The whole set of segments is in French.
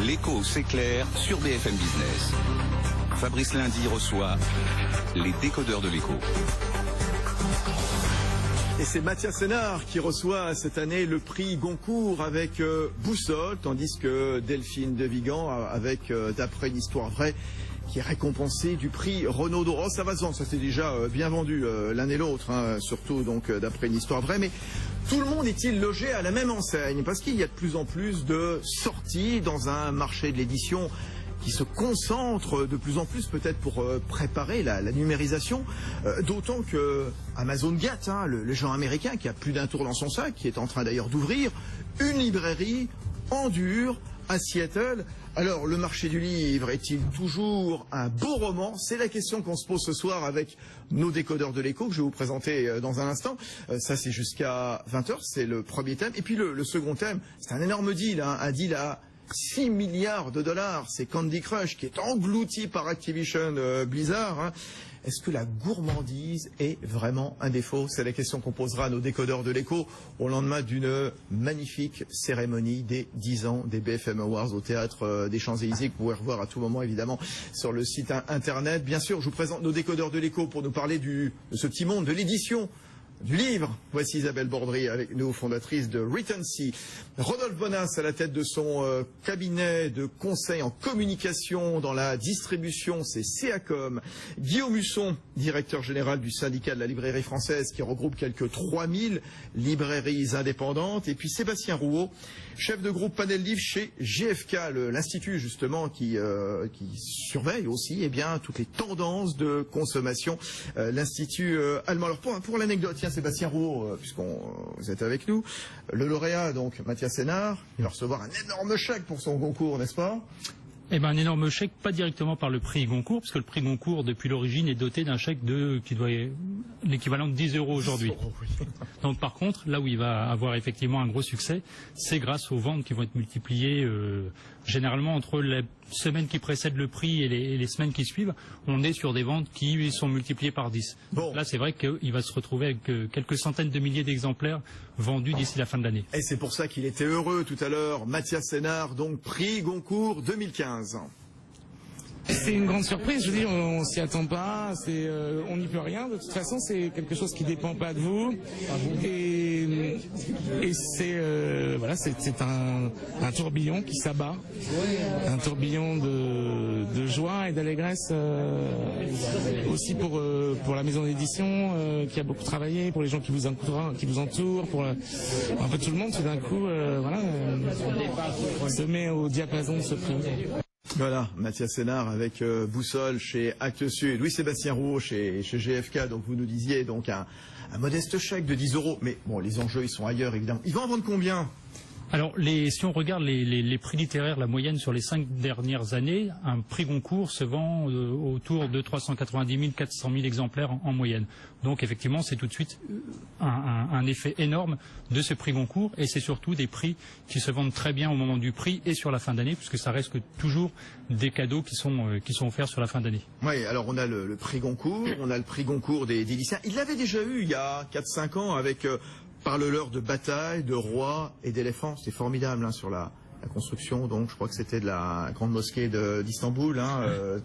L'écho s'éclaire sur BFM Business. Fabrice Lundi reçoit les décodeurs de l'écho. Et c'est Mathias Sénard qui reçoit cette année le prix Goncourt avec Boussole, tandis que Delphine de Vigan avec D'après une histoire vraie, qui est récompensé du prix Renaudot. Oh, ça va se vendre, ça s'est déjà bien vendu l'un et l'autre, hein, surtout donc D'après une histoire vraie. Mais tout le monde est-il logé à la même enseigne? Parce qu'il y a de plus en plus de sorties dans un marché de l'édition qui se concentre de plus en plus peut-être pour préparer la numérisation, d'autant que Amazon Gate, hein, le géant américain qui a plus d'un tour dans son sac, qui est en train d'ailleurs d'ouvrir une librairie en dur à Seattle. Alors, le marché du livre est-il toujours un beau roman? C'est la question qu'on se pose ce soir avec nos décodeurs de l'écho que je vais vous présenter dans un instant. Ça, c'est jusqu'à 20h, c'est le premier thème. Et puis le second thème, c'est un énorme deal, hein, un deal à 6 milliards de dollars. C'est Candy Crush qui est englouti par Activision Blizzard, hein. Est-ce que la gourmandise est vraiment un défaut? C'est la question qu'on posera à nos décodeurs de l'écho au lendemain d'une magnifique cérémonie des 10 ans des BFM Awards au Théâtre des Champs-Élysées, que vous pouvez revoir à tout moment évidemment sur le site internet. Bien sûr, je vous présente nos décodeurs de l'écho pour nous parler de ce petit monde de l'édition du livre. Voici Isabelle Bordry avec nous, fondatrice de Written-See. Rodolphe Bonas à la tête de son cabinet de conseil en communication dans la distribution, c'est CACOM. Guillaume Husson, directeur général du syndicat de la librairie française qui regroupe quelques 3000 librairies indépendantes. Et puis Sébastien Rouault, chef de groupe Panel Livre chez GFK, l'institut justement qui surveille aussi toutes les tendances de consommation, l'institut allemand. Alors pour l'anecdote, tiens, Sébastien Rouault, vous êtes avec nous, le lauréat donc Mathias Sénard, il va recevoir un énorme chèque pour son concours, n'est-ce pas? Eh ben, un énorme chèque, pas directement par le prix Goncourt, parce que le prix Goncourt, depuis l'origine, est doté d'un chèque qui doit l'équivalent de 10 € aujourd'hui. Donc, par contre, là où il va avoir effectivement un gros succès, c'est grâce aux ventes qui vont être multipliées, généralement entre la semaine qui précède le prix et les semaines qui suivent, on est sur des ventes qui sont multipliées par 10. Bon. Là, c'est vrai qu'il va se retrouver avec quelques centaines de milliers d'exemplaires vendus d'ici la fin de l'année. Et c'est pour ça qu'il était heureux tout à l'heure, Mathias Sénard, donc prix Goncourt 2015. C'est une grande surprise, je veux dire, on s'y attend pas, on n'y peut rien, de toute façon c'est quelque chose qui dépend pas de vous, et c'est un tourbillon qui s'abat, un tourbillon de joie et d'allégresse, aussi pour la maison d'édition qui a beaucoup travaillé, pour les gens qui vous entourent, pour un peu tout le monde tout d'un coup, se met au diapason de ce prix. Voilà, Mathias Sénard avec Boussole chez Actes Sud, Louis-Sébastien Rouault chez GFK, donc vous nous disiez donc un modeste chèque de 10 €, mais bon, les enjeux ils sont ailleurs évidemment. Ils vont en vendre combien? Alors, si on regarde les prix littéraires, la moyenne sur les 5 dernières années, un prix Goncourt se vend autour de 390 000, 400 000 exemplaires en moyenne. Donc, effectivement, c'est tout de suite un effet énorme de ce prix Goncourt, et c'est surtout des prix qui se vendent très bien au moment du prix et sur la fin d'année, puisque ça reste toujours des cadeaux qui sont offerts sur la fin d'année. Oui, alors on a le prix Goncourt, on a le prix Goncourt des lycéens. Il l'avait déjà eu il y a 4-5 ans avec... Parle-leur de bataille, de rois et d'éléphants. C'était formidable hein, sur la construction. Donc, je crois que c'était de la grande mosquée d'Istanbul,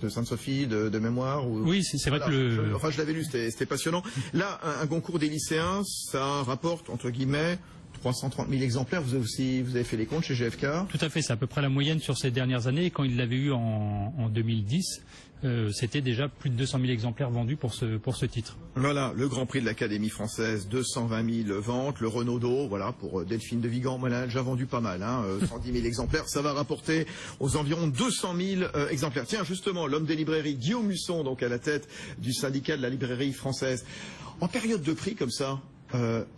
de Sainte-Sophie, de mémoire. Oui, c'est vrai que je l'avais lu, c'était passionnant. Là, un concours des lycéens, ça rapporte, entre guillemets, 330 000 exemplaires. Vous avez fait les comptes chez GFK? Tout à fait, c'est à peu près la moyenne sur ces dernières années. Et quand il l'avait eu en 2010, c'était déjà plus de 200 000 exemplaires vendus pour ce titre. Voilà, le Grand Prix de l'Académie française, 220 000 ventes. Le Renaudot, voilà, pour Delphine de Vigan, on a déjà vendu pas mal, 110 000 exemplaires. Ça va rapporter aux environs 200 000 exemplaires. Tiens, justement, l'homme des librairies, Guillaume Husson, donc à la tête du syndicat de la librairie française. En période de prix comme ça,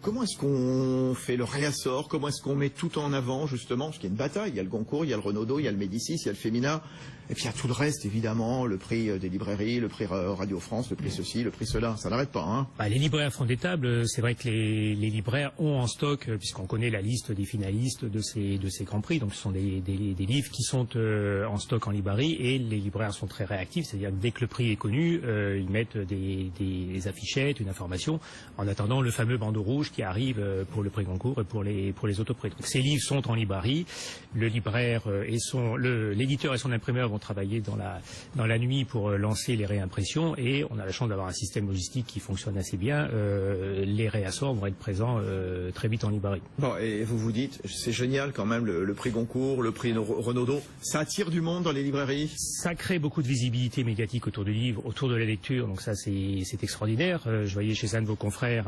comment est-ce qu'on fait le réassort? Comment est-ce qu'on met tout en avant, justement? Parce qu'il y a une bataille, il y a le Goncourt, il y a le Renaudot, il y a le Médicis, il y a le Fémina, et puis il y a tout le reste, évidemment, le prix des librairies, le prix Radio France, le prix ceci, le prix cela, ça n'arrête pas, hein. Les libraires font des tables, c'est vrai que les libraires ont en stock, puisqu'on connaît la liste des finalistes de ces grands prix, donc ce sont des livres qui sont en stock en librairie, et les libraires sont très réactifs, c'est-à-dire que dès que le prix est connu, ils mettent des affichettes, une information, en attendant le fameux bandeau rouge qui arrive pour le prix Goncourt et pour les autoprix. Donc ces livres sont en librairie. Le libraire l'éditeur et son imprimeur vont travailler dans la nuit pour lancer les réimpressions, et on a la chance d'avoir un système logistique qui fonctionne assez bien. Les réassorts vont être présents très vite en librairie. Bon, et vous vous dites, c'est génial quand même, le prix Goncourt, le prix Renaudot, ça attire du monde dans les librairies? Ça crée beaucoup de visibilité médiatique autour du livre, autour de la lecture, donc ça c'est extraordinaire. Je voyais chez un de vos confrères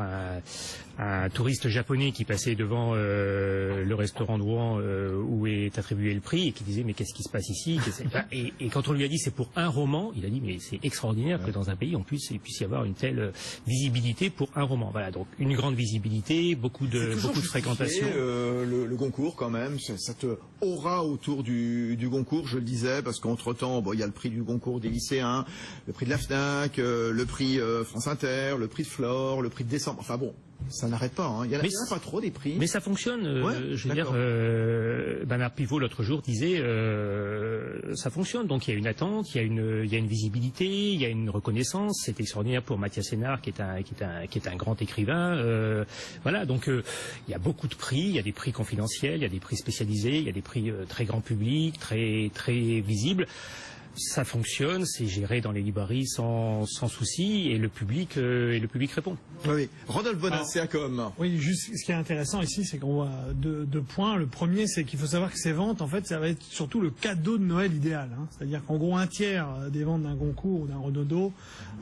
un touriste japonais qui passait devant le restaurant de Rouen où est attribué le prix et qui disait mais qu'est-ce qui se passe ici? Et quand on lui a dit c'est pour un roman, il a dit mais c'est extraordinaire que dans un pays il puisse y avoir une telle visibilité pour un roman. Voilà, donc une grande visibilité, beaucoup de fréquentation. Le Goncourt quand même, cette aura autour du Goncourt, je le disais, parce qu'entre-temps, il y a le prix du Goncourt des lycéens, le prix de la FNAC, le prix France Inter, le prix de Flore, le prix de décembre, enfin bon, ça n'arrête pas, hein. Il y en a pas trop des prix. Mais ça fonctionne, je veux dire, Bernard Pivot l'autre jour disait, ça fonctionne, donc il y a une attente, il y a une visibilité, il y a une reconnaissance, c'est extraordinaire pour Mathias Sénard qui est un grand écrivain, voilà, donc il y a beaucoup de prix, il y a des prix confidentiels, il y a des prix spécialisés, il y a des prix très grand public, très visibles. Ça fonctionne, c'est géré dans les librairies sans souci, et le public répond. Oui, Rodolphe Bonin, c'est ACOM. Oui, juste ce qui est intéressant ici, c'est qu'on voit deux points. Le premier, c'est qu'il faut savoir que ces ventes, en fait, ça va être surtout le cadeau de Noël idéal. Hein. C'est-à-dire qu'en gros, un tiers des ventes d'un Goncourt ou d'un Renaudot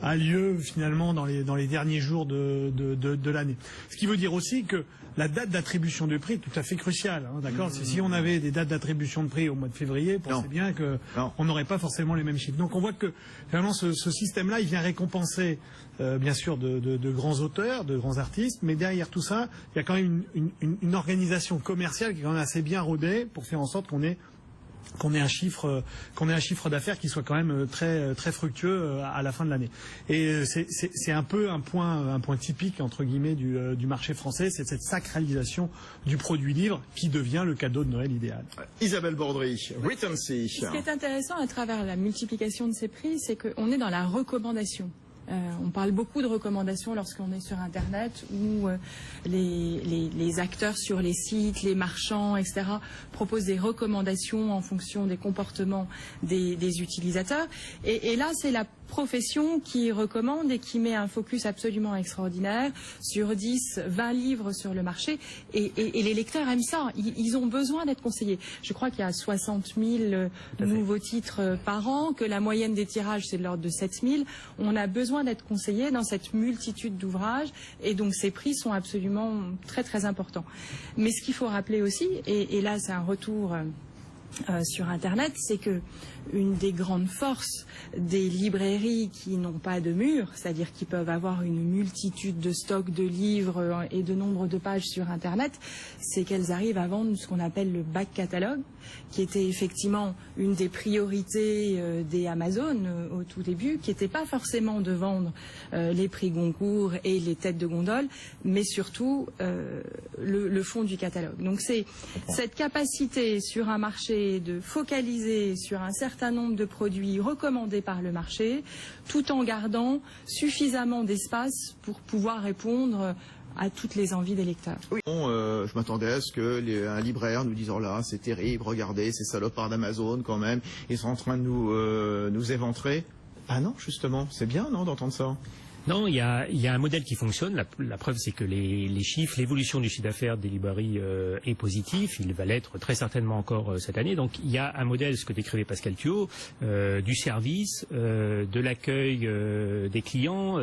a lieu finalement dans les derniers jours de l'année. Ce qui veut dire aussi que la date d'attribution du prix est tout à fait cruciale. Hein, d'accord. Si on avait des dates d'attribution de prix au mois de février, pensez bien qu'on n'aurait pas forcément les mêmes chiffres. Donc on voit que vraiment ce système-là, il vient récompenser bien sûr de grands auteurs, de grands artistes, mais derrière tout ça, il y a quand même une organisation commerciale qui est quand même assez bien rodée pour faire en sorte qu'on ait un chiffre d'affaires qui soit quand même très fructueux à la fin de l'année. Et c'est un peu un point typique entre guillemets du marché français, c'est cette sacralisation du produit livre qui devient le cadeau de Noël idéal. Isabelle Bordry, Retency. Ce qui est intéressant à travers la multiplication de ces prix, c'est qu'on est dans la recommandation. On parle beaucoup de recommandations lorsqu'on est sur Internet, où les acteurs sur les sites, les marchands, etc., proposent des recommandations en fonction des comportements des utilisateurs. Et là, c'est la profession qui recommande et qui met un focus absolument extraordinaire sur 10, 20 livres sur le marché. Et les lecteurs aiment ça. Ils ont besoin d'être conseillés. Je crois qu'il y a 60 000 nouveaux titres par an, que la moyenne des tirages, c'est de l'ordre de 7 000. On a besoin d'être conseillé dans cette multitude d'ouvrages, et donc ces prix sont absolument très très importants. Mais ce qu'il faut rappeler aussi, et là c'est un retour sur Internet, c'est que une des grandes forces des librairies qui n'ont pas de mur, c'est-à-dire qui peuvent avoir une multitude de stocks de livres et de nombre de pages sur Internet, c'est qu'elles arrivent à vendre ce qu'on appelle le back catalogue, qui était effectivement une des priorités des Amazon au tout début, qui n'était pas forcément de vendre les prix Goncourt et les têtes de gondole, mais surtout le fond du catalogue. Donc c'est cette capacité sur un marché de focaliser sur un certain nombre de produits recommandés par le marché, tout en gardant suffisamment d'espace pour pouvoir répondre à toutes les envies des lecteurs. Oui. Je m'attendais à ce qu'un libraire nous dise « Oh là, c'est terrible, regardez, ces salopards d'Amazon quand même, ils sont en train de nous éventrer ». Ah non, justement, c'est bien, non, d'entendre ça? Non, il y a un modèle qui fonctionne. La preuve, c'est que les chiffres, l'évolution du chiffre d'affaires des librairies est positif. Il va l'être très certainement encore cette année. Donc, il y a un modèle, ce que décrivait Pascal Thuot, du service, de l'accueil des clients,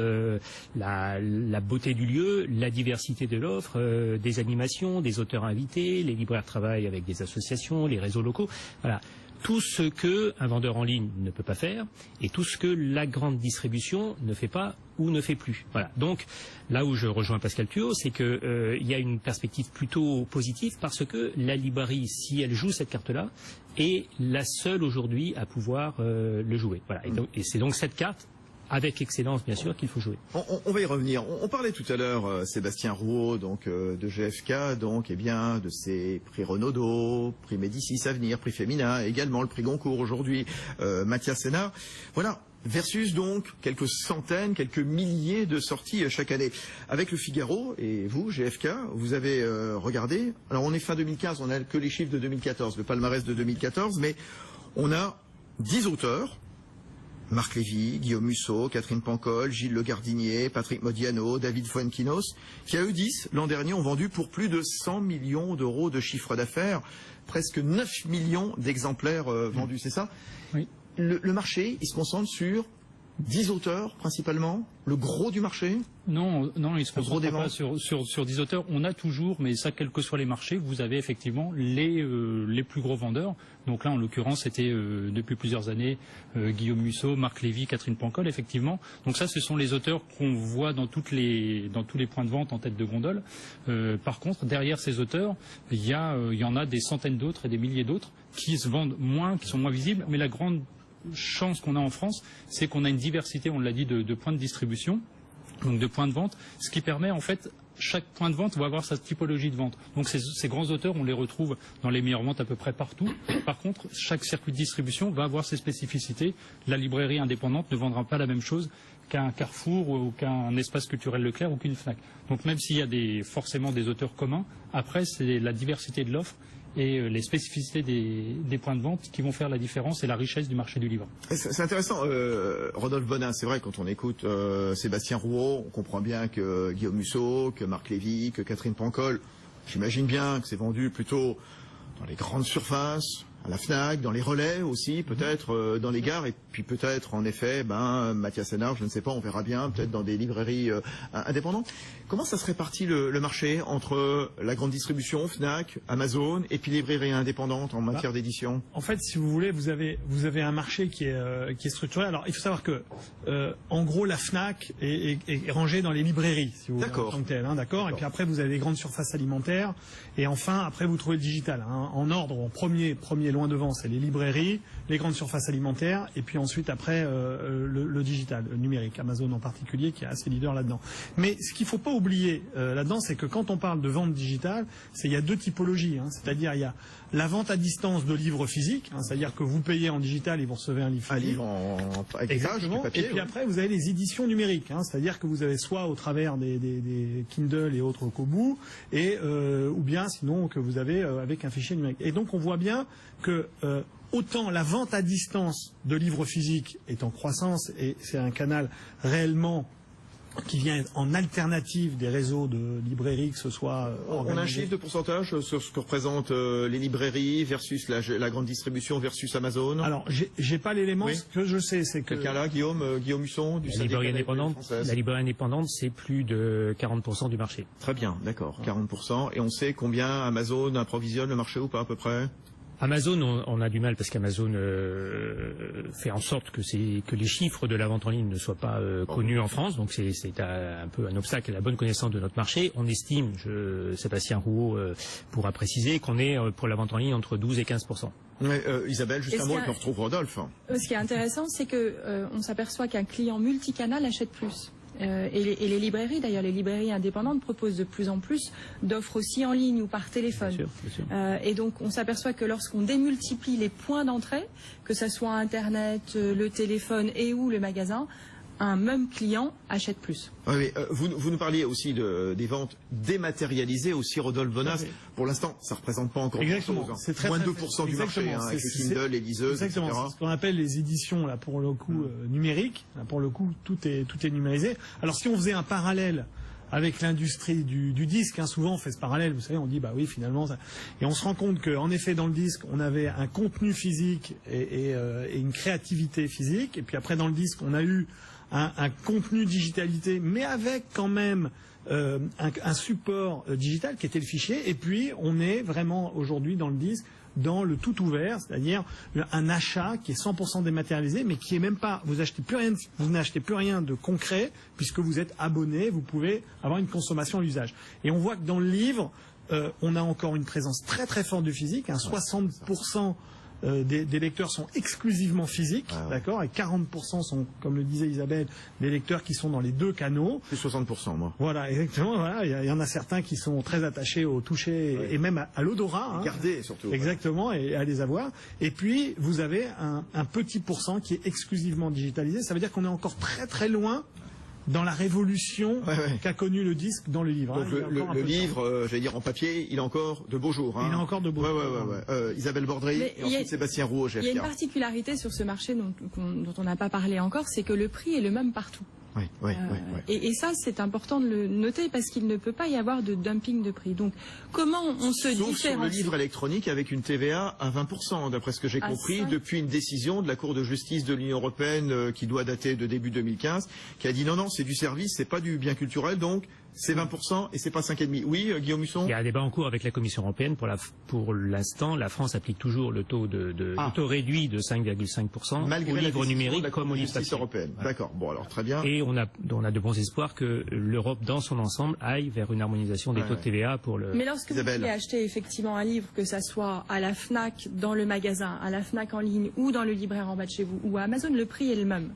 la beauté du lieu, la diversité de l'offre, des animations, des auteurs invités. Les libraires travaillent avec des associations, les réseaux locaux. Voilà. Tout ce que un vendeur en ligne ne peut pas faire, et tout ce que la grande distribution ne fait pas ou ne fait plus. Voilà. Donc là où je rejoins Pascal Thuot, c'est que il y a une perspective plutôt positive, parce que la librairie, si elle joue cette carte-là, est la seule aujourd'hui à pouvoir le jouer. Voilà. Et c'est donc cette carte, avec excellence bien sûr, qu'il faut jouer. On va y revenir. On parlait tout à l'heure, Sébastien Rouault, donc de GFK, donc bien de ces prix Renaudot, prix Médicis Avenir, prix Féminin, également le prix Goncourt aujourd'hui, Mathias Sénard. Voilà. versus donc quelques centaines, quelques milliers de sorties chaque année. Avec le Figaro et vous, GFK, vous avez regardé. Alors on est fin 2015, on n'a que les chiffres de 2014, le palmarès de 2014, mais on a 10 auteurs. Marc Lévy, Guillaume Musso, Catherine Pancol, Gilles Le Gardinier, Patrick Modiano, David Fuenquinos, qui à eux 10, l'an dernier, ont vendu pour plus de 100 millions d'euros de chiffre d'affaires, presque 9 millions d'exemplaires vendus, c'est ça? Oui. Le marché, il se concentre sur 10 auteurs principalement, le gros du marché? Non, il ne se concentre pas sur 10 auteurs. On a toujours, mais ça, quels que soient les marchés, vous avez effectivement les plus gros vendeurs. Donc là, en l'occurrence, c'était depuis plusieurs années Guillaume Musso, Marc Lévy, Catherine Pancol, effectivement. Donc ça, ce sont les auteurs qu'on voit dans tous les points de vente en tête de gondole. Par contre, derrière ces auteurs, il y en a des centaines d'autres et des milliers d'autres qui se vendent moins, qui sont moins visibles. Mais la grande chance qu'on a en France, c'est qu'on a une diversité, on l'a dit, de points de distribution, donc de points de vente, ce qui permet en fait, chaque point de vente va avoir sa typologie de vente. Donc ces grands auteurs, on les retrouve dans les meilleures ventes à peu près partout. Par contre, chaque circuit de distribution va avoir ses spécificités. La librairie indépendante ne vendra pas la même chose qu'un Carrefour ou qu'un espace culturel Leclerc ou qu'une Fnac. Donc même s'il y a forcément des auteurs communs, après c'est la diversité de l'offre et les spécificités des points de vente qui vont faire la différence et la richesse du marché du livre. C'est intéressant, Rodolphe Bonin, c'est vrai, quand on écoute Sébastien Rouault, on comprend bien que Guillaume Musso, que Marc Lévy, que Catherine Pancol, j'imagine bien que c'est vendu plutôt dans les grandes surfaces, à la Fnac, dans les relais aussi, peut-être dans les gares, et puis peut-être en effet, Mathias Sénard, je ne sais pas, on verra bien, peut-être dans des librairies indépendantes. Comment ça se répartit le marché entre la grande distribution, Fnac, Amazon, et puis librairies indépendantes en matière d'édition? En fait, si vous voulez, vous avez un marché qui est structuré. Alors, il faut savoir que, en gros, la Fnac est rangée dans les librairies, si vous voulez, en tant que tel, d'accord. Et puis après, vous avez les grandes surfaces alimentaires, et enfin, après, vous trouvez le digital. En ordre, en premier loin devant, c'est les librairies, les grandes surfaces alimentaires, et puis ensuite, après, le digital, le numérique, Amazon en particulier, qui est assez leader là-dedans. Mais ce qu'il ne faut pas oublier là-dedans, c'est que quand on parle de vente digitale, il y a deux typologies. C'est-à-dire, il y a la vente à distance de livres physiques, c'est-à-dire que vous payez en digital et vous recevez un livre physique. Exactement. Papier, et puis après, vous avez les éditions numériques, c'est-à-dire que vous avez soit au travers des Kindle et autres Kobo, ou bien sinon que vous avez avec un fichier numérique. Et donc, on voit bien que autant la vente à distance de livres physiques est en croissance, et c'est un canal réellement qui vient en alternative des réseaux de librairies, que ce soit organisé. On a un chiffre de pourcentage sur ce que représentent les librairies versus la grande distribution versus Amazon? Alors, j'ai pas l'élément. Ce que je sais, c'est que... Quelqu'un là, Guillaume Husson, du syndicat de la librairie française. La librairie indépendante, c'est plus de 40% du marché. Très bien, d'accord, 40%. Et on sait combien Amazon approvisionne le marché ou pas, à peu près? Amazon, on a du mal parce qu'Amazon fait en sorte que les chiffres de la vente en ligne ne soient pas connus en France, donc c'est un peu un obstacle à la bonne connaissance de notre marché. On estime, Sébastien Rouault pourra préciser, qu'on est pour la vente en ligne entre 12 et 15%. Isabelle, juste un mot, et puis on retrouve Rodolphe. Ce qui est intéressant, c'est qu'on s'aperçoit qu'un client multicanal achète plus. Et les librairies, d'ailleurs, les librairies indépendantes proposent de plus en plus d'offres aussi en ligne ou par téléphone. Bien sûr. Et donc, on s'aperçoit que lorsqu'on démultiplie les points d'entrée, que ce soit Internet, le téléphone et ou le magasin, un même client achète plus. Oui, vous nous parliez aussi des ventes dématérialisées aussi, Rodolphe Bonin. Oui. Pour l'instant, ça ne représente pas encore exactement. Chose. C'est moins de 2% du marché, avec les Kindle, les liseuses, exactement. etc. C'est ce qu'on appelle les éditions, là, pour le coup, numériques. Là, pour le coup, tout est numérisé. Alors, si on faisait un parallèle avec l'industrie du disque, souvent on fait ce parallèle, vous savez, on dit, bah oui, finalement, et on se rend compte qu'en effet, dans le disque, on avait un contenu physique et une créativité physique, et puis après, dans le disque, on a eu un contenu digitalité, mais avec quand même un support digital qui était le fichier. Et puis, on est vraiment aujourd'hui dans le disque, dans le tout ouvert, c'est-à-dire un achat qui est 100% dématérialisé, mais qui est même pas, vous n'achetez plus rien de concret, puisque vous êtes abonné, vous pouvez avoir une consommation à l'usage. Et on voit que dans le livre, on a encore une présence très très forte du physique, 60% des lecteurs sont exclusivement physiques, d'accord, et 40% sont, comme le disait Isabelle, des lecteurs qui sont dans les deux canaux. Plus 60%, moi. Voilà, exactement. Voilà, il y en a certains qui sont très attachés au toucher et même à l'odorat. Garder surtout. Exactement, et à les avoir. Et puis, vous avez un petit pourcent qui est exclusivement digitalisé. Ça veut dire qu'on est encore très très loin dans la révolution qu'a connue le disque dans le livre. Donc le livre, j'allais dire en papier, il a encore de beaux jours. Hein. Il a encore de beaux jours. Isabelle Bordry et ensuite Sébastien Roux au GFK. Il y a une particularité sur ce marché dont on n'a pas parlé encore, c'est que le prix est le même partout. Et ça, c'est important de le noter parce qu'il ne peut pas y avoir de dumping de prix. Donc, comment on se différencie? Sauf sur le livre électronique avec une TVA à 20%, d'après ce que j'ai compris, depuis une décision de la Cour de justice de l'Union européenne qui doit dater de début 2015, qui a dit non, c'est du service, c'est pas du bien culturel, donc c'est 20% et c'est pas 5,5%. Oui, Guillaume Muson. Il y a un débat en cours avec la Commission européenne. Pour l'instant, la France applique toujours le taux le taux réduit de 5,5% malgré au livre la numérique comme au livre papier européenne. D'accord. Bon, alors très bien. Et on a de bons espoirs que l'Europe dans son ensemble aille vers une harmonisation des taux de TVA pour le. Mais lorsque vous voulez acheter effectivement un livre, que ça soit à la Fnac, dans le magasin, à la Fnac en ligne ou dans le libraire en bas de chez vous ou à Amazon, le prix est le même.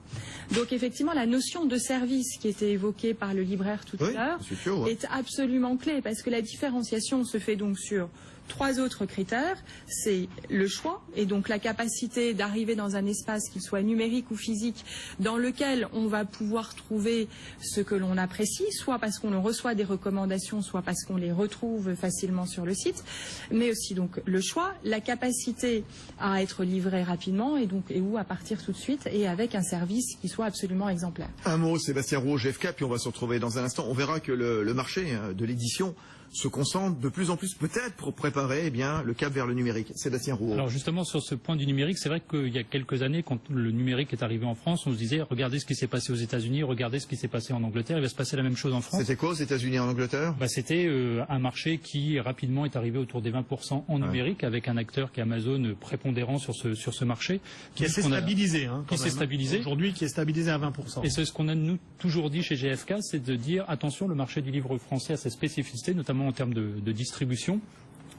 Donc effectivement, la notion de service qui était évoquée par le libraire tout à l'heure est absolument clé parce que la différenciation se fait donc sur 3 autres critères, c'est le choix et donc la capacité d'arriver dans un espace, qu'il soit numérique ou physique, dans lequel on va pouvoir trouver ce que l'on apprécie, soit parce qu'on reçoit des recommandations, soit parce qu'on les retrouve facilement sur le site, mais aussi donc le choix, la capacité à être livré rapidement et où à partir tout de suite et avec un service qui soit absolument exemplaire. Un mot, Sébastien Roux, GFK, puis on va se retrouver dans un instant. On verra que le marché de l'édition se concentre de plus en plus peut-être pour préparer le cap vers le numérique. Sébastien Roux. Alors justement sur ce point du numérique, c'est vrai qu'il y a quelques années, quand le numérique est arrivé en France, on se disait regardez ce qui s'est passé aux États-Unis, regardez ce qui s'est passé en Angleterre, il va se passer la même chose en France. C'était quoi aux États-Unis et en Angleterre? C'était un marché qui rapidement est arrivé autour des 20% en numérique, avec un acteur qui est Amazon prépondérant sur ce marché. Qui s'est stabilisé. Qui s'est stabilisé. Aujourd'hui, qui est stabilisé à 20%. Et c'est ce qu'on a nous toujours dit chez GFK, c'est de dire attention, le marché du livre français a ses spécificités, notamment en termes de distribution.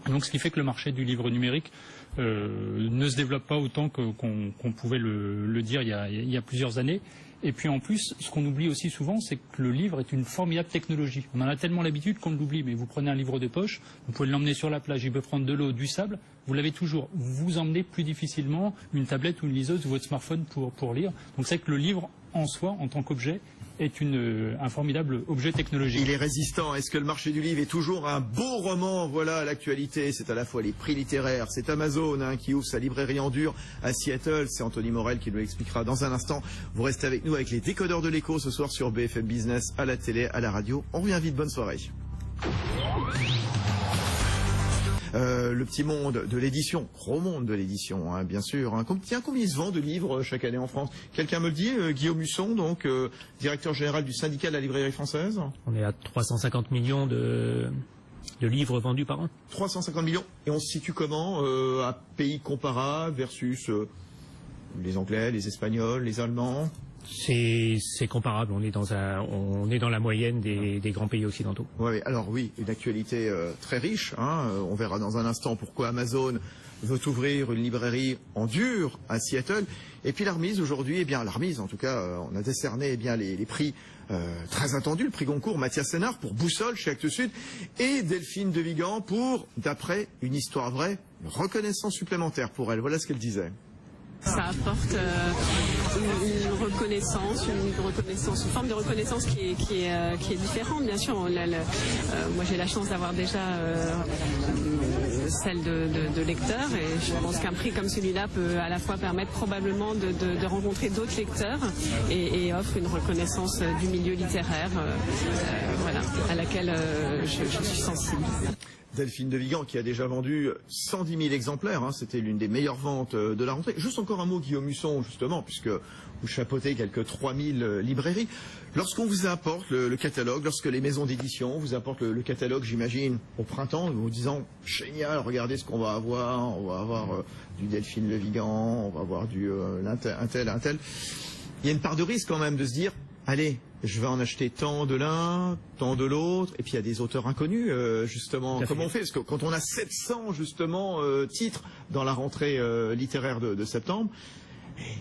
Donc, ce qui fait que le marché du livre numérique ne se développe pas autant qu'on pouvait le dire il y a plusieurs années. Et puis en plus, ce qu'on oublie aussi souvent, c'est que le livre est une formidable technologie. On en a tellement l'habitude qu'on l'oublie. Mais vous prenez un livre de poche, vous pouvez l'emmener sur la plage, il peut prendre de l'eau, du sable, vous l'avez toujours. Vous emmenez plus difficilement une tablette ou une liseuse ou votre smartphone pour lire. Donc c'est que le livre en soi, en tant qu'objet, est un formidable objet technologique. Il est résistant. Est-ce que le marché du livre est toujours un beau roman? Voilà l'actualité. C'est à la fois les prix littéraires. C'est Amazon qui ouvre sa librairie en dur à Seattle. C'est Anthony Morel qui nous l'expliquera dans un instant. Vous restez avec nous avec les décodeurs de l'écho ce soir sur BFM Business, à la télé, à la radio. On revient vite. Bonne soirée. Le petit monde de l'édition, gros monde de l'édition, bien sûr. Tiens, combien il se vend de livres chaque année en France? Quelqu'un me le dit, Guillaume Muson, donc directeur général du syndicat de la librairie française. On est à 350 millions de livres vendus par an. 350 millions. Et on se situe comment à pays comparable versus les Anglais, les Espagnols, les Allemands? C'est comparable. On est dans la moyenne des grands pays occidentaux. Alors oui, une actualité très riche. On verra dans un instant pourquoi Amazon veut ouvrir une librairie en dur à Seattle. Et puis la remise aujourd'hui, la remise en tout cas, on a décerné les prix très attendus, le prix Goncourt, Mathias Sénard pour Boussole chez Actes Sud et Delphine de Vigan pour D'après une histoire vraie, une reconnaissance supplémentaire pour elle. Voilà ce qu'elle disait. Ça apporte une reconnaissance, une forme de reconnaissance qui est différente, bien sûr. Moi, j'ai la chance d'avoir déjà celle de lecteurs et je pense qu'un prix comme celui-là peut à la fois permettre probablement de rencontrer d'autres lecteurs et offre une reconnaissance du milieu littéraire, à laquelle je suis sensible. Delphine de Vigan qui a déjà vendu 110 000 exemplaires, c'était l'une des meilleures ventes de la rentrée. Juste encore un mot, Guillaume Muson, justement, puisque vous chapeautez quelques 3000 librairies. Lorsqu'on vous apporte le catalogue, lorsque les maisons d'édition vous apportent le catalogue, j'imagine, au printemps, vous disant « Génial, regardez ce qu'on va avoir, on va avoir du Delphine de Vigan, on va avoir du un tel ». Il y a une part de risque quand même de se dire « allez, je vais en acheter tant de l'un, tant de l'autre, et puis il y a des auteurs inconnus, justement. Comment on fait? Parce que quand on a 700, justement, titres dans la rentrée littéraire de septembre,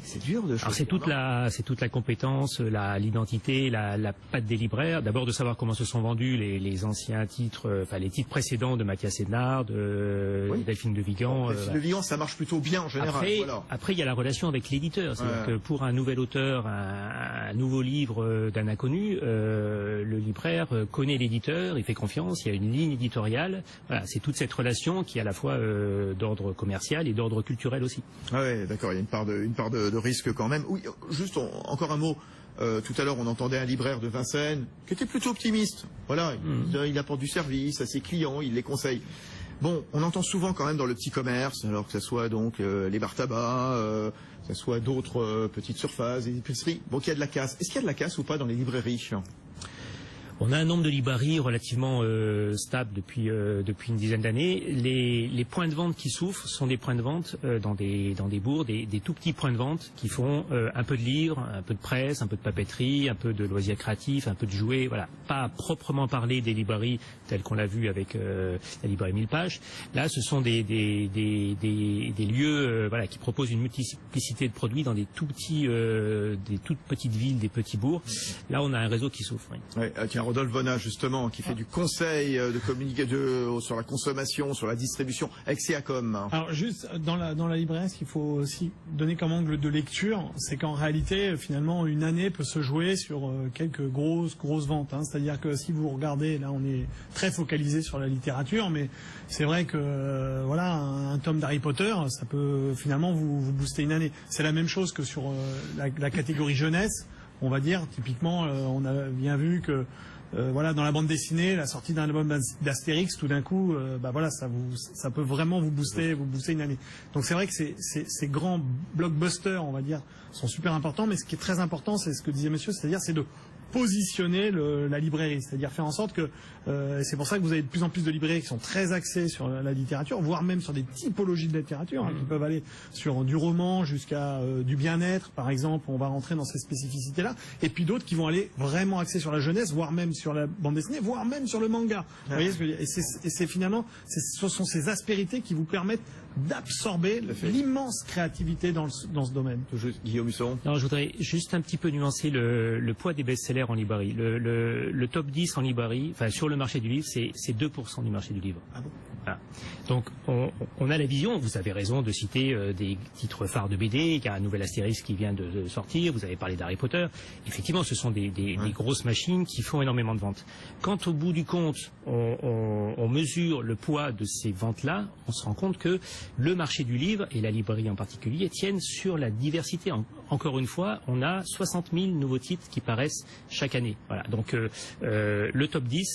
c'est dur de choisir. C'est toute la compétence, l'identité, la patte des libraires. D'abord de savoir comment se sont vendus les anciens titres, enfin les titres précédents de Mathias Sénard, de Delphine de Vigan. Delphine de Vigan, ça marche plutôt bien en général. Après, il y a la relation avec l'éditeur. C'est-à-dire que pour un nouvel auteur, un nouveau livre d'un inconnu, le libraire connaît l'éditeur, il fait confiance, il y a une ligne éditoriale. Voilà, c'est toute cette relation qui est à la fois d'ordre commercial et d'ordre culturel aussi. Ah ouais, d'accord, il y a une part de risque quand même. Oui, juste encore un mot. Tout à l'heure, on entendait un libraire de Vincennes qui était plutôt optimiste. Voilà, il apporte du service à ses clients, il les conseille. Bon, on entend souvent quand même dans le petit commerce, alors que ce soit donc les bars tabac, que ce soit d'autres petites surfaces, des épiceries, bon, qu'il y a de la casse. Est-ce qu'il y a de la casse ou pas dans les librairies? On a un nombre de librairies relativement stable depuis une dizaine d'années. Les points de vente qui souffrent sont des points de vente dans des bourgs, des tout petits points de vente qui font un peu de livres, un peu de presse, un peu de papeterie, un peu de loisirs créatifs, un peu de jouets. Voilà, pas à proprement parler des librairies telles qu'on l'a vu avec la librairie 1000 pages. Là, ce sont des lieux voilà qui proposent une multiplicité de produits dans des toutes petites villes, des petits bourgs. Là, on a un réseau qui souffre. Oui. Ouais, tiens, Rodolphe Bonnat, justement, qui fait du conseil de communication sur la consommation, sur la distribution, avec Seacom. Alors, juste, dans la librairie, ce qu'il faut aussi donner comme angle de lecture, c'est qu'en réalité, finalement, une année peut se jouer sur quelques grosses ventes. Hein. C'est-à-dire que si vous regardez, là, on est très focalisé sur la littérature, mais c'est vrai que, voilà, un tome d'Harry Potter, ça peut finalement vous booster une année. C'est la même chose que sur la catégorie jeunesse. On va dire, typiquement, on a bien vu que voilà, dans la bande dessinée, la sortie d'un album d'Astérix, tout d'un coup, voilà, ça peut vraiment vous booster une année. Donc c'est vrai que ces grands blockbusters, on va dire, sont super importants, mais ce qui est très important, c'est ce que disait monsieur, c'est-à-dire c'est de positionner la librairie, c'est-à-dire faire en sorte que c'est pour ça que vous avez de plus en plus de librairies qui sont très axées sur la littérature, voire même sur des typologies de littérature qui peuvent aller sur du roman jusqu'à du bien-être, par exemple. On va rentrer dans ces spécificités-là, et puis d'autres qui vont aller vraiment axées sur la jeunesse, voire même sur la bande dessinée, voire même sur le manga. Vous voyez ce que je veux dire ? Et c'est finalement, ce sont ces aspérités qui vous permettent d'absorber l'immense créativité dans ce domaine. Guillaume Husson. Non, je voudrais juste un petit peu nuancer le poids des best-sellers en librairie. Le top 10 en librairie, enfin sur le marché du livre, c'est 2% du marché du livre. Ah bon ? Voilà. Donc on a la vision, vous avez raison de citer des titres phares de BD, il y a un nouvel Astérix qui vient de sortir, vous avez parlé d'Harry Potter. Effectivement, ce sont des grosses machines qui font énormément de ventes. Quand au bout du compte, on mesure le poids de ces ventes-là, on se rend compte que le marché du livre, et la librairie en particulier, tiennent sur la diversité. Encore une fois, on a 60 000 nouveaux titres qui paraissent chaque année. Voilà. Donc le top 10,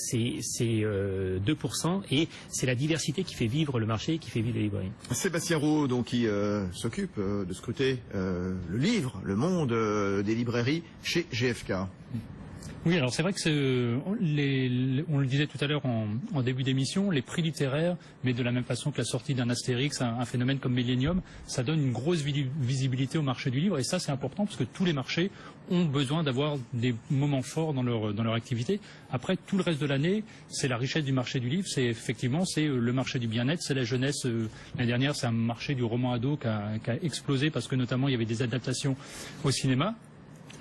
c'est 2%, et c'est la diversité qui fait vivre le marché, qui fait vivre les librairies. Sébastien Roux, donc, qui s'occupe de scruter le livre, le monde des librairies chez GFK. Oui, alors c'est vrai que on le disait tout à l'heure en début d'émission, les prix littéraires, mais de la même façon que la sortie d'un Astérix, un phénomène comme Millennium, ça donne une grosse visibilité au marché du livre, et ça c'est important parce que tous les marchés ont besoin d'avoir des moments forts dans leur activité. Après, tout le reste de l'année, c'est la richesse du marché du livre, c'est le marché du bien-être, c'est la jeunesse. L'année dernière, c'est un marché du roman ado qui a explosé parce que notamment il y avait des adaptations au cinéma.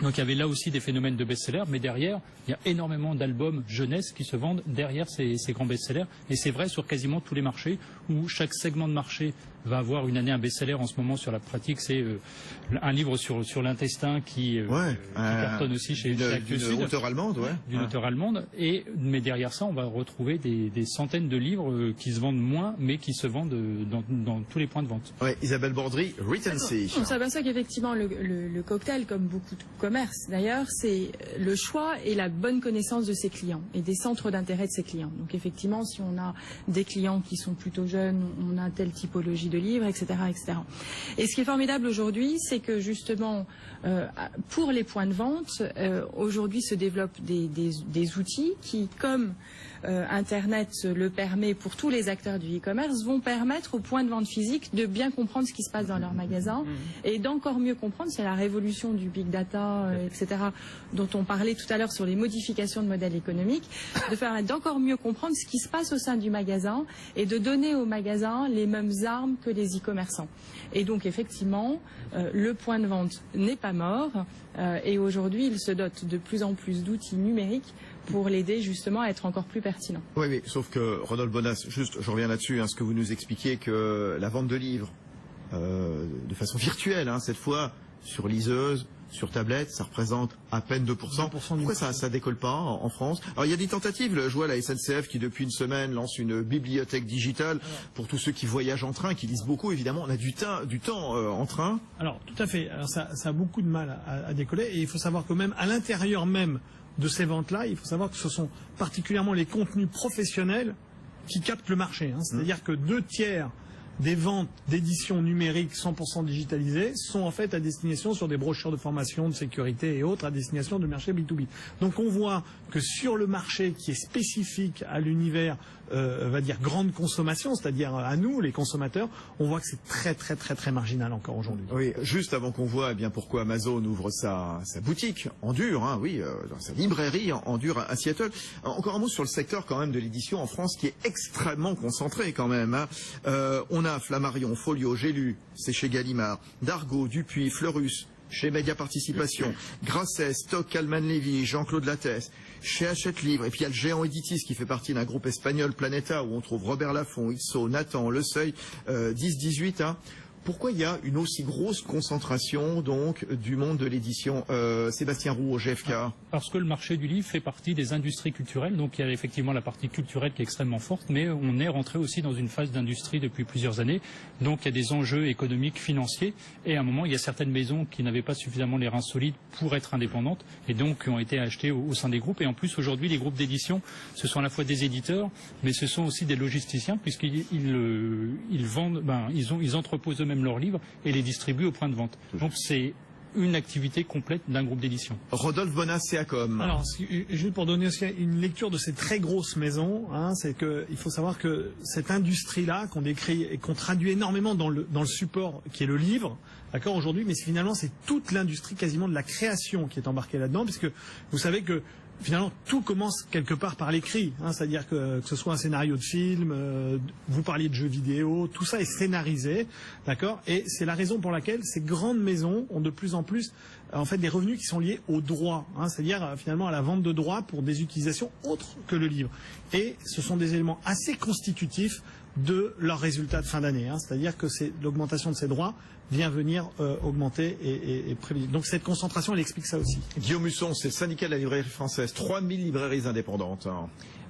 Donc il y avait là aussi des phénomènes de best-sellers, mais derrière, il y a énormément d'albums jeunesse qui se vendent derrière ces grands best-sellers. Et c'est vrai sur quasiment tous les marchés, où chaque segment de marché va avoir une année un best-seller. En ce moment, sur la pratique, c'est un livre sur l'intestin qui cartonne aussi chez Actes Sud. D'une auteure allemande, D'une auteure allemande. Mais derrière ça, on va retrouver des centaines de livres qui se vendent moins, mais qui se vendent dans tous les points de vente. Ouais, Isabelle Bordry, Retency. On s'aperçoit qu'effectivement, le cocktail, comme beaucoup de commerces d'ailleurs, c'est le choix et la bonne connaissance de ses clients et des centres d'intérêt de ses clients. Donc effectivement, si on a des clients qui sont plutôt jeunes, on a telle typologie de livres, etc., etc. Et ce qui est formidable aujourd'hui, c'est que justement, pour les points de vente, aujourd'hui se développent des outils qui, comme Internet le permet pour tous les acteurs du e-commerce, vont permettre aux points de vente physiques de bien comprendre ce qui se passe dans leur magasin et d'encore mieux comprendre, c'est la révolution du big data, etc., dont on parlait tout à l'heure sur les modifications de modèles économiques, de faire d'encore mieux comprendre ce qui se passe au sein du magasin et de donner au magasin les mêmes armes que les e-commerçants. Et donc effectivement, le point de vente n'est pas mort et aujourd'hui il se dote de plus en plus d'outils numériques pour l'aider justement à être encore plus pertinent. Oui, mais sauf que, Rodolphe Bonas, juste, je reviens là-dessus, ce que vous nous expliquiez, que la vente de livres, de façon virtuelle, cette fois, sur liseuse, sur tablette, ça représente à peine 2%. Pourquoi ça décolle pas en France? Alors il y a des tentatives, je vois la SNCF qui depuis une semaine lance une bibliothèque digitale pour tous ceux qui voyagent en train, qui lisent beaucoup, évidemment, on a du temps en train. Alors tout à fait, alors, ça a beaucoup de mal à décoller et il faut savoir que même à l'intérieur même de ces ventes-là, il faut savoir que ce sont particulièrement les contenus professionnels qui captent le marché. C'est-à-dire que 2/3 des ventes d'éditions numériques 100% digitalisées sont en fait à destination sur des brochures de formation, de sécurité et autres à destination du marché B2B. Donc on voit que sur le marché qui est spécifique à l'univers, va dire grande consommation, c'est-à-dire à nous les consommateurs, on voit que c'est très marginal encore aujourd'hui. Oui, juste avant qu'on voit pourquoi Amazon ouvre sa boutique en dur, sa librairie en dur à Seattle. Encore un mot sur le secteur quand même de l'édition en France qui est extrêmement concentré quand même. On a Flammarion, Folio, J'ai lu, c'est chez Gallimard, Dargaud, Dupuis, Fleurus, chez Média Participation, Grasset, Stock, Calman Lévy, Jean-Claude Lattès, chez Hachette Livre, et puis il y a le géant Editis qui fait partie d'un groupe espagnol, Planeta, où on trouve Robert Laffont, Ipso, Nathan, Le Seuil, 10-18. Pourquoi il y a une aussi grosse concentration donc du monde de l'édition, Sébastien Roux au GFK? Parce que le marché du livre fait partie des industries culturelles, donc il y a effectivement la partie culturelle qui est extrêmement forte, mais on est rentré aussi dans une phase d'industrie depuis plusieurs années, donc il y a des enjeux économiques, financiers, et à un moment il y a certaines maisons qui n'avaient pas suffisamment les reins solides pour être indépendantes, et donc qui ont été achetées au sein des groupes, et en plus aujourd'hui les groupes d'édition, ce sont à la fois des éditeurs, mais ce sont aussi des logisticiens, puisqu'ils vendent, ils entreposent eux-mêmes leurs livres et les distribuent au point de vente. Donc c'est une activité complète d'un groupe d'édition. Rodolphe Bonas, CACOM. Alors, juste pour donner aussi une lecture de ces très grosses maisons, c'est que il faut savoir que cette industrie-là qu'on décrit et qu'on traduit énormément dans le support qui est le livre, d'accord, aujourd'hui, mais finalement c'est toute l'industrie quasiment de la création qui est embarquée là-dedans, puisque vous savez que finalement, tout commence quelque part par l'écrit, c'est-à-dire que ce soit un scénario de film, vous parliez de jeux vidéo, tout ça est scénarisé, d'accord. Et c'est la raison pour laquelle ces grandes maisons ont de plus en plus, en fait, des revenus qui sont liés aux droits, c'est-à-dire finalement à la vente de droits pour des utilisations autres que le livre. Et ce sont des éléments assez constitutifs de leurs résultats de fin d'année, c'est-à-dire que l'augmentation de ces droits vient venir augmenter et prévenir. Donc cette concentration, elle explique ça aussi. Guillaume Husson, c'est le syndicat de la librairie française, 3000 librairies indépendantes.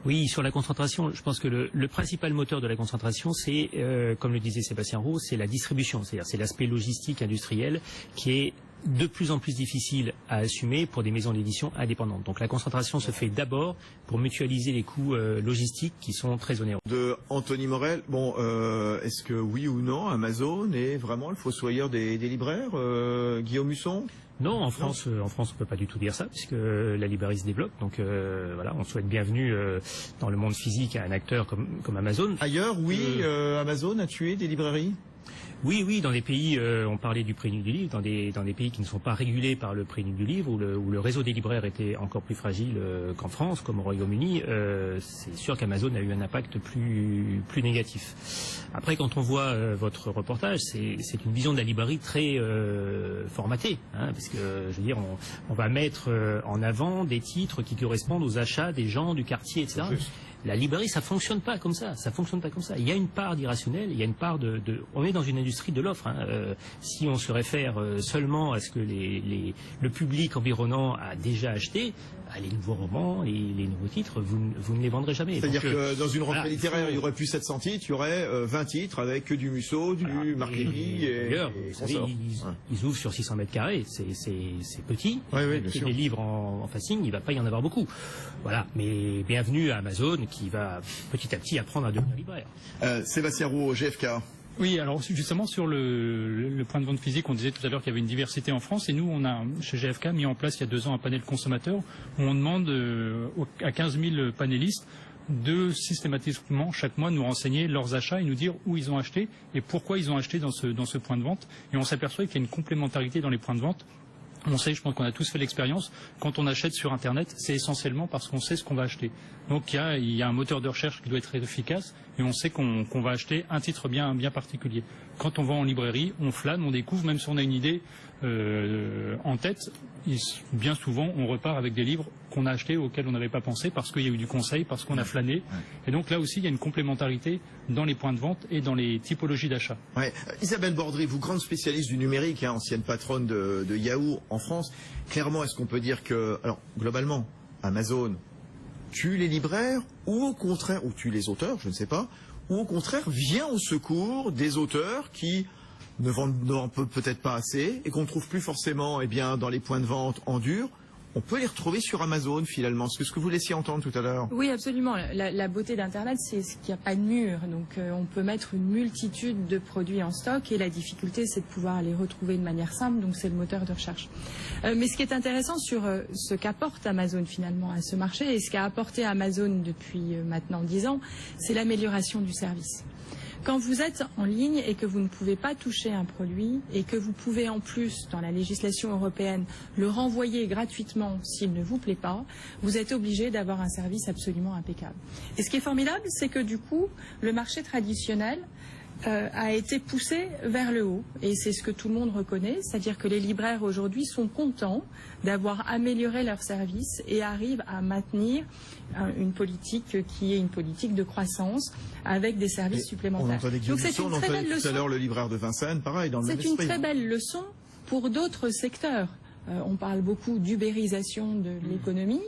Oui, sur la concentration, je pense que le principal moteur de la concentration, c'est, comme le disait Sébastien Roux, c'est la distribution, c'est-à-dire c'est l'aspect logistique industriel qui est de plus en plus difficile à assumer pour des maisons d'édition indépendantes. Donc la concentration se fait d'abord pour mutualiser les coûts logistiques qui sont très onéreux. De Anthony Morel, est-ce que oui ou non, Amazon est vraiment le fossoyeur des libraires, Guillaume Husson? Non, en France, on peut pas du tout dire ça, puisque la librairie se développe. Donc voilà, on souhaite bienvenue dans le monde physique à un acteur comme Amazon. Ailleurs, oui, Amazon a tué des librairies? Oui, dans des pays, on parlait du prix unique du livre, dans des pays qui ne sont pas régulés par le prix unique du livre, où le réseau des libraires était encore plus fragile qu'en France, comme au Royaume-Uni, c'est sûr qu'Amazon a eu un impact plus négatif. Après, quand on voit votre reportage, c'est une vision de la librairie très formatée, parce que, je veux dire, on va mettre en avant des titres qui correspondent aux achats des gens du quartier, etc. La librairie, ça fonctionne pas comme ça. Ça fonctionne pas comme ça. Il y a une part d'irrationnel, il y a une part on est dans une industrie de l'offre. Si on se réfère seulement à ce que le public environnant a déjà acheté, les nouveaux romans, les nouveaux titres, vous ne les vendrez jamais. C'est-à-dire que dans une rentrée littéraire, il y aurait plus 700 titres, il y aurait 20 titres avec que du Musso, du Marc Lévy et vous savez, ils ouvrent sur 600 mètres carrés, c'est petit. Oui, bien sûr. Des livres en facing, il va pas y en avoir beaucoup. Voilà, mais bienvenue à Amazon qui va petit à petit apprendre à devenir libraire. Sébastien Roux, GFK. Oui, alors justement sur le point de vente physique, on disait tout à l'heure qu'il y avait une diversité en France et nous, on a chez GFK mis en place il y a 2 ans un panel consommateur où on demande à 15 000 panélistes de systématiquement chaque mois nous renseigner leurs achats et nous dire où ils ont acheté et pourquoi ils ont acheté dans ce point de vente. Et on s'aperçoit qu'il y a une complémentarité dans les points de vente. On sait, je pense qu'on a tous fait l'expérience, quand on achète sur Internet, c'est essentiellement parce qu'on sait ce qu'on va acheter. Donc il y a un moteur de recherche qui doit être efficace et on sait qu'on va acheter un titre bien particulier. Quand on va en librairie, on flâne, on découvre, même si on a une idée en tête, bien souvent on repart avec des livres qu'on a achetés auxquels on n'avait pas pensé parce qu'il y a eu du conseil, parce qu'on a flâné. Et donc là aussi il y a une complémentarité dans les points de vente et dans les typologies d'achat. Ouais. Isabelle Bordry, vous grande spécialiste du numérique, ancienne patronne de Yahoo en France, clairement est-ce qu'on peut dire que, alors globalement, Amazon tue les libraires ou au contraire, ou tue les auteurs, je ne sais pas, ou au contraire vient au secours des auteurs qui ne vendent peut-être pas assez et qu'on ne trouve plus forcément dans les points de vente en dur. On peut les retrouver sur Amazon finalement. C'est ce que vous laissiez entendre tout à l'heure. Oui, absolument. La beauté d'Internet, c'est qu'il n'y a pas de mur. Donc on peut mettre une multitude de produits en stock et la difficulté, c'est de pouvoir les retrouver de manière simple. Donc c'est le moteur de recherche. Mais ce qui est intéressant sur ce qu'apporte Amazon finalement à ce marché et ce qu'a apporté Amazon depuis maintenant 10 ans, c'est l'amélioration du service. Quand vous êtes en ligne et que vous ne pouvez pas toucher un produit et que vous pouvez en plus, dans la législation européenne, le renvoyer gratuitement s'il ne vous plaît pas, vous êtes obligé d'avoir un service absolument impeccable. Et ce qui est formidable, c'est que du coup, le marché traditionnel a été poussé vers le haut. Et c'est ce que tout le monde reconnaît, c'est-à-dire que les libraires aujourd'hui sont contents d'avoir amélioré leur service et arrivent à maintenir une politique qui est une politique de croissance avec des services supplémentaires. On entendait Guillaume Musso, on entendait tout à l'heure le libraire de Vincennes, pareil, dans le même esprit. C'est une très belle leçon pour d'autres secteurs. On parle beaucoup d'ubérisation de l'économie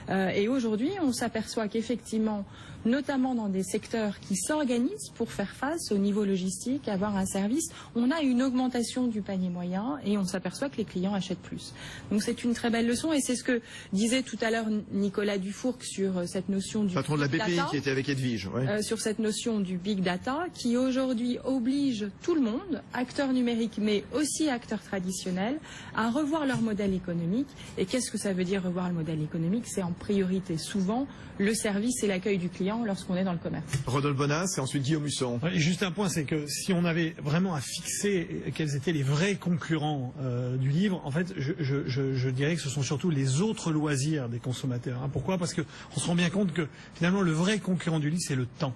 et aujourd'hui on s'aperçoit qu'effectivement, notamment dans des secteurs qui s'organisent pour faire face au niveau logistique, avoir un service, on a une augmentation du panier moyen et on s'aperçoit que les clients achètent plus. Donc c'est une très belle leçon et c'est ce que disait tout à l'heure Nicolas Dufourcq sur cette notion du patron de la BPI data, qui était avec Edwige, ouais. Sur cette notion du big data qui aujourd'hui oblige tout le monde, acteurs numériques mais aussi acteurs traditionnels, à revoir leur modèle économique. Et qu'est-ce que ça veut dire revoir le modèle économique? C'est en priorité souvent le service et l'accueil du client lorsqu'on est dans le commerce. Rodolphe Bonas et ensuite Guillaume Musso. Ouais, juste un point, c'est que si on avait vraiment à fixer quels étaient les vrais concurrents du livre, en fait, je dirais que ce sont surtout les autres loisirs des consommateurs. Hein. Pourquoi? Parce qu'on se rend bien compte que finalement le vrai concurrent du livre, c'est le temps.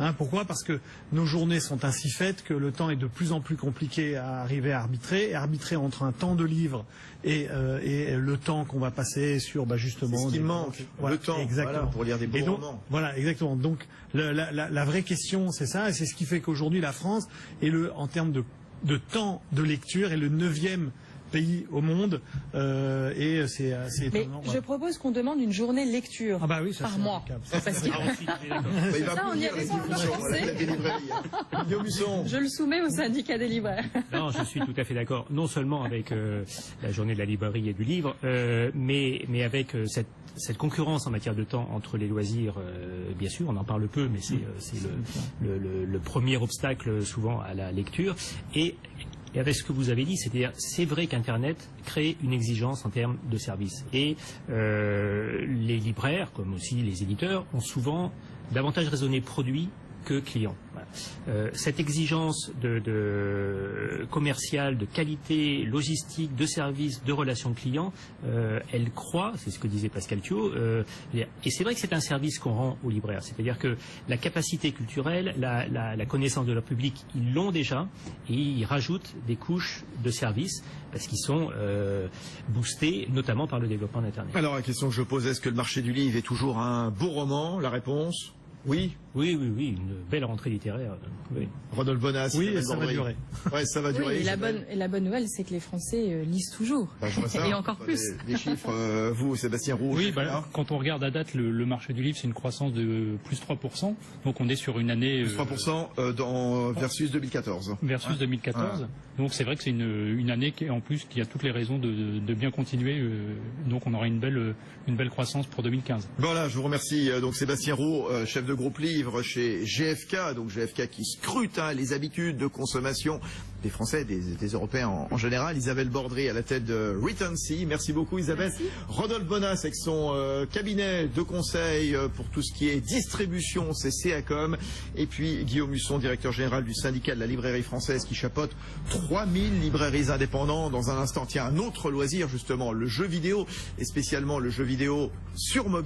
Hein, pourquoi? Parce que nos journées sont ainsi faites que le temps est de plus en plus compliqué à arriver à arbitrer. Et arbitrer entre un temps de livre et le temps qu'on va passer sur justement... C'est ce qui manque, voilà, le temps, exactement. Voilà, pour lire des bons romans. Voilà, exactement. Donc la vraie question, c'est ça, et c'est ce qui fait qu'aujourd'hui la France est en termes de temps de lecture est le 9e pays au monde et c'est mais étonnant. je propose qu'on demande une journée lecture par mois. Parce que ça, on y avait pas pensé. Je le soumets au syndicat des libraires. Non, je suis tout à fait d'accord. Non seulement avec la journée de la librairie et du livre, mais avec cette concurrence en matière de temps entre les loisirs, bien sûr, on en parle peu, mais c'est le premier obstacle souvent à la lecture. Et avec ce que vous avez dit, c'est-à-dire, c'est vrai qu'Internet crée une exigence en termes de services. Et les libraires, comme aussi les éditeurs, ont souvent davantage raisonné produit que client. Voilà. Cette exigence commerciale, de qualité, logistique, de service, de relation client, elle croît, c'est ce que disait Pascal Thiaud, et c'est vrai que c'est un service qu'on rend aux libraires. C'est-à-dire que la capacité culturelle, la connaissance de leur public, ils l'ont déjà, et ils rajoutent des couches de services, parce qu'ils sont boostés, notamment par le développement d'Internet. Alors la question que je pose, est-ce que le marché du livre est toujours un beau roman? La réponse? Oui. Oui, une belle rentrée littéraire. Oui. Rodolphe Bonas. Oui, et ça va durer. Ouais, ça va durer. Oui, et la bonne nouvelle, c'est que les Français lisent toujours. Et encore plus. Les chiffres, vous, Sébastien Roux. Oui, quand on regarde à date le marché du livre, c'est une croissance de plus 3%. Donc on est sur une année... Plus 3% versus 2014. Versus 2014. Ouais. Donc c'est vrai que c'est une année qui a toutes les raisons de bien continuer. Donc on aura une belle croissance pour 2015. Voilà, je vous remercie. Donc Sébastien Roux, chef de groupe livre. livre chez GFK, donc GFK qui scrute les habitudes de consommation des Français, des Européens en général. Isabelle Bordry à la tête de Returnsea. Merci beaucoup Isabelle. Merci. Rodolphe Bonas avec son cabinet de conseil pour tout ce qui est distribution, c'est CACOM. Et puis Guillaume Husson, directeur général du syndicat de la librairie française qui chapeaute 3000 librairies indépendants. Dans un instant, tiens, un autre loisir justement, le jeu vidéo, et spécialement le jeu vidéo sur mobile.